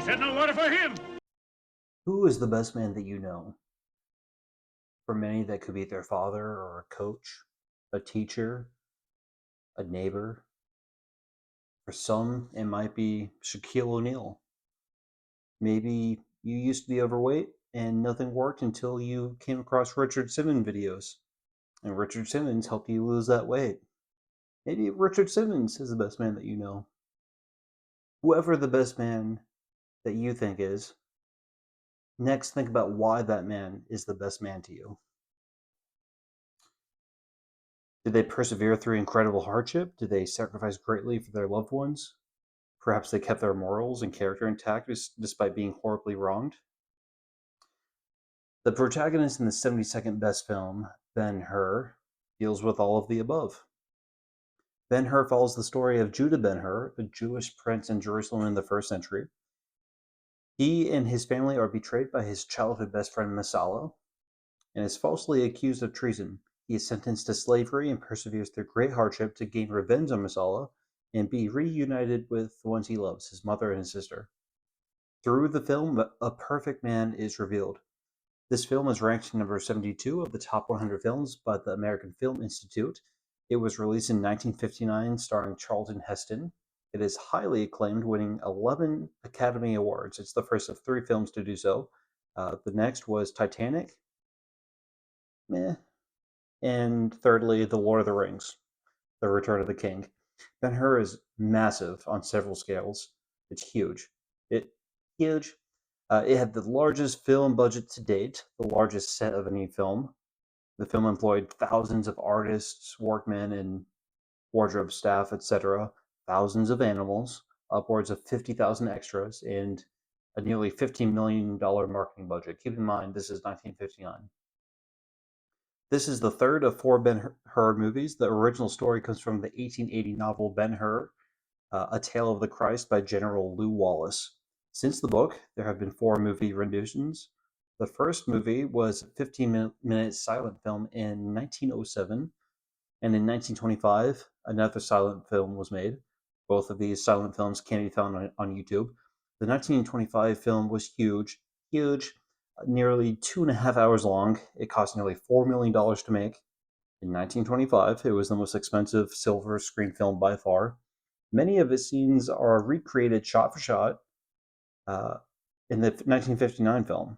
said no water for him. Who is the best man that you know? For many, that could be their father or a coach, a teacher, a neighbor. For some, it might be Shaquille O'Neal. Maybe you used to be overweight and nothing worked until you came across Richard Simmons videos, and Richard Simmons helped you lose that weight. Maybe Richard Simmons is the best man that you know. Whoever the best man that you think is, next think about why that man is the best man to you. Did they persevere through incredible hardship? Did they sacrifice greatly for their loved ones? Perhaps they kept their morals and character intact despite being horribly wronged? The protagonist in the 72nd best film, Ben-Hur, deals with all of the above. Ben-Hur follows the story of Judah Ben-Hur, a Jewish prince in Jerusalem in the 1st century. He and his family are betrayed by his childhood best friend Masala and is falsely accused of treason. He is sentenced to slavery and perseveres through great hardship to gain revenge on Masala and be reunited with the ones he loves, his mother and his sister. Through the film, a perfect man is revealed. This film is ranked number 72 of the top 100 films by the American Film Institute. It was released in 1959, starring Charlton Heston. It is highly acclaimed, winning 11 Academy Awards. It's the first of 3 films to do so. The next was Titanic. Meh. And thirdly, The Lord of the Rings, The Return of the King. Ben-Hur is massive on several scales. It's huge. Huge. It had the largest film budget to date, the largest set of any film. The film employed thousands of artists, workmen, and wardrobe staff, etc., thousands of animals, upwards of 50,000 extras, and a nearly $15 million marketing budget. Keep in mind, this is 1959. This is the third of 4 Ben-Hur movies. The original story comes from the 1880 novel Ben-Hur, A Tale of the Christ by General Lew Wallace. Since the book, there have been 4 movie renditions. The first movie was a 15-minute silent film in 1907, and in 1925, another silent film was made. Both of these silent films can be found on YouTube. The 1925 film was huge, nearly 2.5 hours long. It cost nearly $4 million to make. In 1925, it was the most expensive silver screen film by far. Many of its scenes are recreated shot for shot in the 1959 film.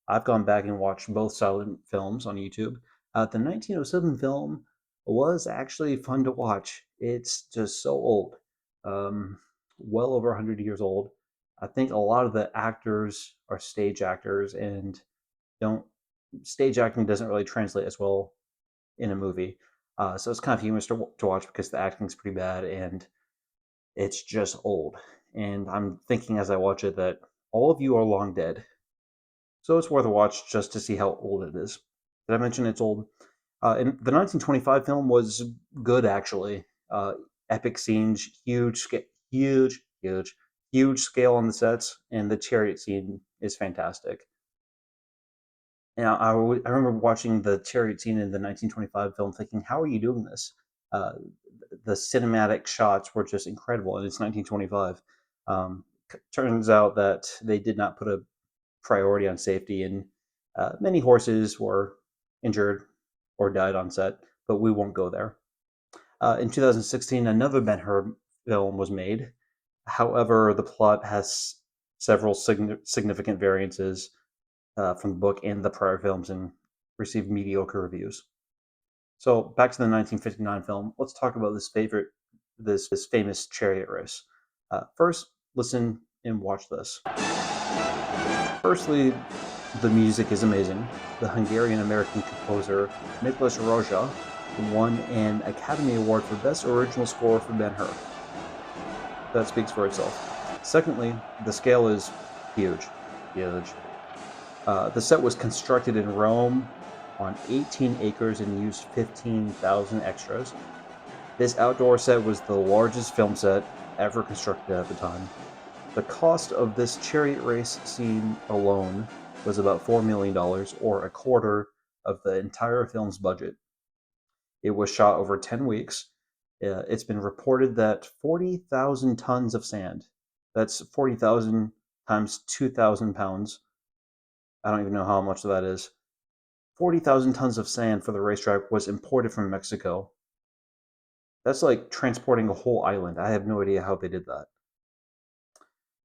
I've gone back and watched both silent films on YouTube. The 1907 film was actually fun to watch. It's just so old, well over 100 years old. I think a lot of the actors are stage actors, and stage acting doesn't really translate as well in a movie. So it's kind of humorous to watch because the acting's pretty bad and it's just old. And I'm thinking as I watch it that all of you are long dead. So it's worth a watch just to see how old it is. Did I mention it's old? And the 1925 film was good, actually. Epic scenes, huge scale on the sets, and the chariot scene is fantastic. And I remember watching the chariot scene in the 1925 film thinking, how are you doing this? The cinematic shots were just incredible, and it's 1925. Turns out that they did not put a priority on safety, and many horses were injured or died on set, but we won't go there. In 2016, another Ben-Hur film was made. However, the plot has several significant variances from the book and the prior films and received mediocre reviews. So back to the 1959 film. Let's talk about this famous chariot race. First, listen and watch this. Firstly, the music is amazing. The Hungarian-American composer Miklos Rozsa won an Academy Award for Best Original Score for Ben-Hur. That speaks for itself. Secondly, the scale is huge. The set was constructed in Rome on 18 acres and used 15,000 extras. This outdoor set was the largest film set ever constructed at the time. The cost of this chariot race scene alone was about $4 million, or a quarter of the entire film's budget. It was shot over 10 weeks. It's been reported that 40,000 tons of sand, that's 40,000 times 2,000 pounds. I don't even know how much that is. 40,000 tons of sand for the racetrack was imported from Mexico. That's like transporting a whole island. I have no idea how they did that.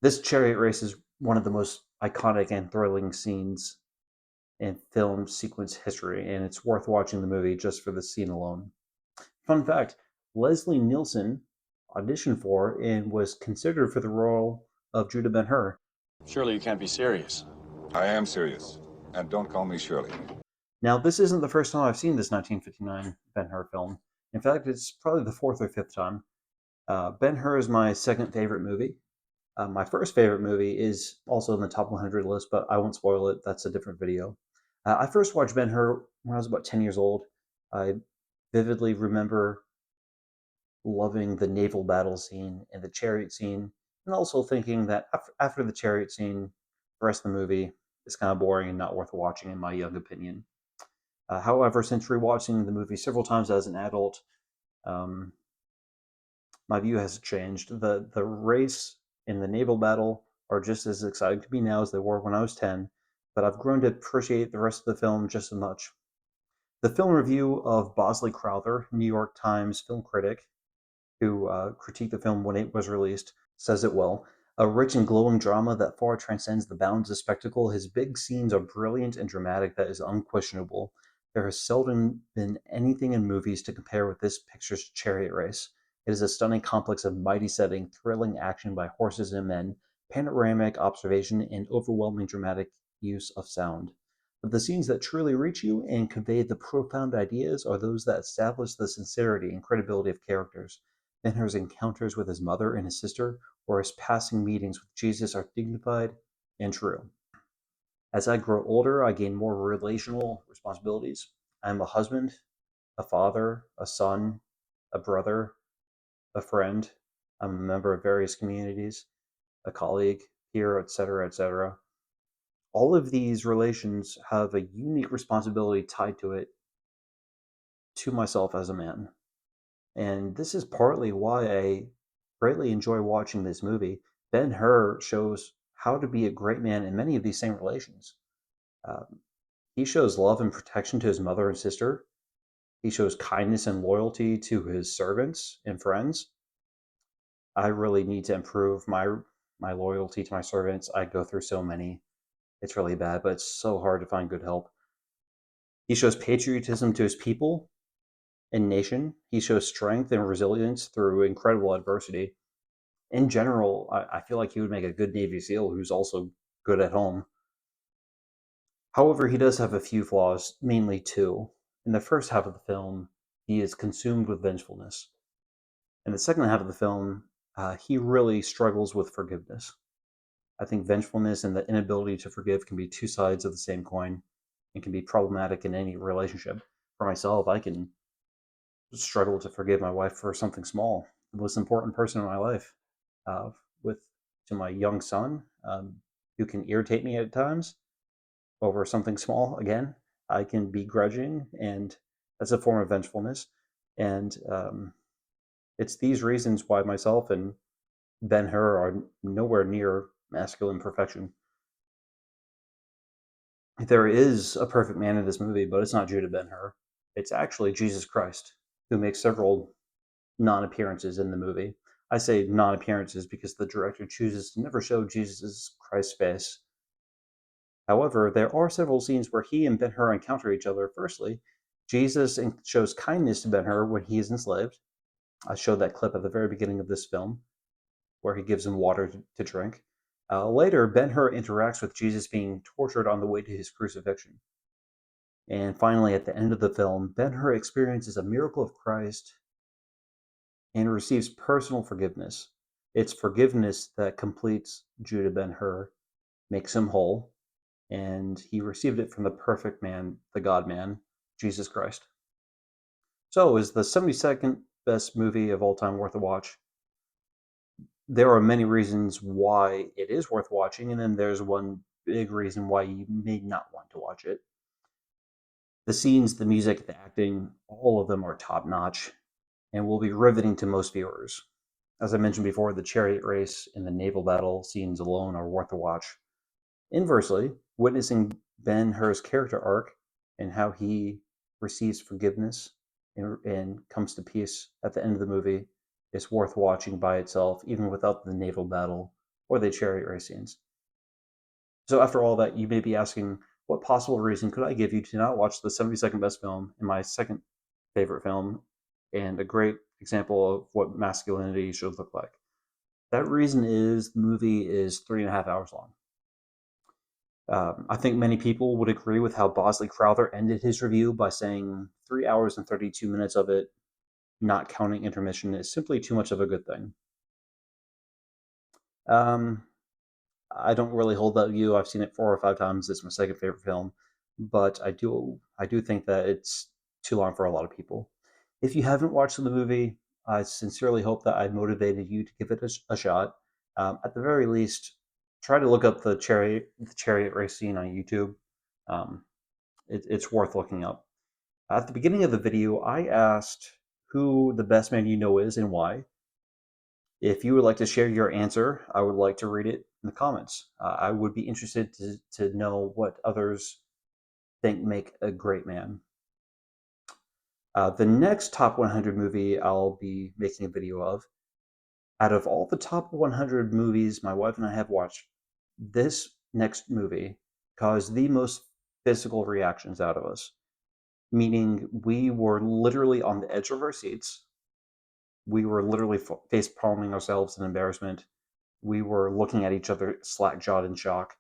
This chariot race is one of the most iconic and thrilling scenes in film sequence history, and it's worth watching the movie just for the scene alone. Fun fact, Leslie Nielsen auditioned for and was considered for the role of Judah Ben-Hur. Surely you can't be serious. I am serious. And don't call me Shirley. Now, this isn't the first time I've seen this 1959 Ben-Hur film. In fact, it's probably the fourth or fifth time. Ben-Hur is my second favorite movie. My first favorite movie is also in the top 100 list, but I won't spoil it. That's a different video. I first watched Ben-Hur when I was about 10 years old. I vividly remember loving the naval battle scene and the chariot scene, and also thinking that after the chariot scene, the rest of the movie is kind of boring and not worth watching, in my young opinion. However, since rewatching the movie several times as an adult, my view has changed. The race and the naval battle are just as exciting to me now as they were when I was 10, but I've grown to appreciate the rest of the film just as much. The film review of Bosley Crowther, New York Times film critic, who critiqued the film when it was released, says it well. A rich and glowing drama that far transcends the bounds of spectacle. His big scenes are brilliant and dramatic, that is unquestionable. There has seldom been anything in movies to compare with this picture's Chariot Race. It is a stunning complex of mighty setting, thrilling action by horses and men, panoramic observation, and overwhelming dramatic use of sound. But the scenes that truly reach you and convey the profound ideas are those that establish the sincerity and credibility of characters. Ben-Hur's encounters with his mother and his sister, or his passing meetings with Jesus, are dignified and true. As I grow older, I gain more relational responsibilities. I am a husband, a father, a son, a brother, a friend. I'm a member of various communities, a colleague, peer, etc., etc. All of these relations have a unique responsibility tied to it, to myself as a man. And this is partly why I greatly enjoy watching this movie. Ben-Hur shows how to be a great man in many of these same relations. He shows love and protection to his mother and sister. He shows kindness and loyalty to his servants and friends. I really need to improve my loyalty to my servants. I go through so many. It's really bad, but it's so hard to find good help. He shows patriotism to his people and nation. He shows strength and resilience through incredible adversity. In general, I feel like he would make a good Navy SEAL who's also good at home. However, he does have a few flaws, mainly two. In the first half of the film, he is consumed with vengefulness. In the second half of the film, he really struggles with forgiveness. I think vengefulness and the inability to forgive can be two sides of the same coin and can be problematic in any relationship. For myself, I can struggle to forgive my wife for something small, the most important person in my life. With to my young son, who can irritate me at times over something small. Again, I can be grudging, and that's a form of vengefulness. And it's these reasons why myself and Ben-Hur are nowhere near masculine perfection. There is a perfect man in this movie, but it's not Judah Ben-Hur. It's actually Jesus Christ, who makes several non-appearances in the movie. I say non-appearances because the director chooses to never show Jesus Christ's face. However, there are several scenes where he and Ben-Hur encounter each other. Firstly, Jesus shows kindness to Ben-Hur when he is enslaved. I showed that clip at the very beginning of this film, where he gives him water to drink. Later, Ben-Hur interacts with Jesus being tortured on the way to his crucifixion. And finally, at the end of the film, Ben-Hur experiences a miracle of Christ and receives personal forgiveness. It's forgiveness that completes Judah Ben-Hur, makes him whole, and he received it from the perfect man, the God-man, Jesus Christ. So, is the 72nd best movie of all time worth a watch? There are many reasons why it is worth watching, and then there's one big reason why you may not want to watch it. The scenes, the music, the acting, all of them are top-notch and will be riveting to most viewers. As I mentioned before, the chariot race and the naval battle scenes alone are worth a watch. Inversely, witnessing Ben-Hur's character arc and how he receives forgiveness and comes to peace at the end of the movie is worth watching by itself, even without the naval battle or the chariot race scenes. So after all that, you may be asking, what possible reason could I give you to not watch the 72nd best film and my second favorite film, and a great example of what masculinity should look like? That reason is the movie is 3.5 hours long. I think many people would agree with how Bosley Crowther ended his review by saying 3 hours and 32 minutes of it, not counting intermission, is simply too much of a good thing. I don't really hold that view. I've seen it 4 or 5 times. It's my second favorite film, but I do think that it's too long for a lot of people. If you haven't watched the movie, I sincerely hope that I motivated you to give it a shot. At the very least, try to look up the chariot race scene on YouTube. It's worth looking up. At the beginning of the video, I asked who the best man you know is and why. If you would like to share your answer, I would like to read it in the comments. I would be interested to know what others think make a great man. The next top 100 movie I'll be making a video of, out of all the top 100 movies my wife and I have watched, this next movie caused the most physical reactions out of us. Meaning we were literally on the edge of our seats. We were literally face palming ourselves in embarrassment. We were looking at each other slack-jawed in shock.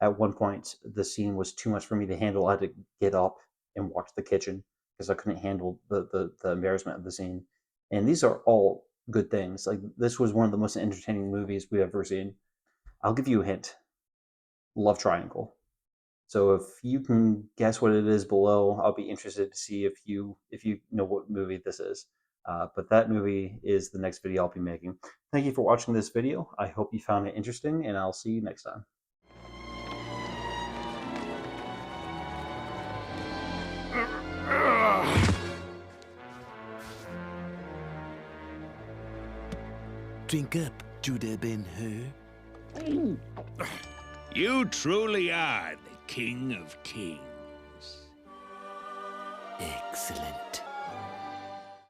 At one point, the scene was too much for me to handle. I had to get up and walk to the kitchen because I couldn't handle the embarrassment of the scene. And these are all good things. Like, this was one of the most entertaining movies we've ever seen. I'll give you a hint. Love triangle. So if you can guess what it is below, I'll be interested to see if you know what movie this is. But that movie is the next video I'll be making. Thank you for watching this video. I hope you found it interesting, and I'll see you next time. Drink up, Judah Ben-Hur. You truly are the King of Kings. Excellent.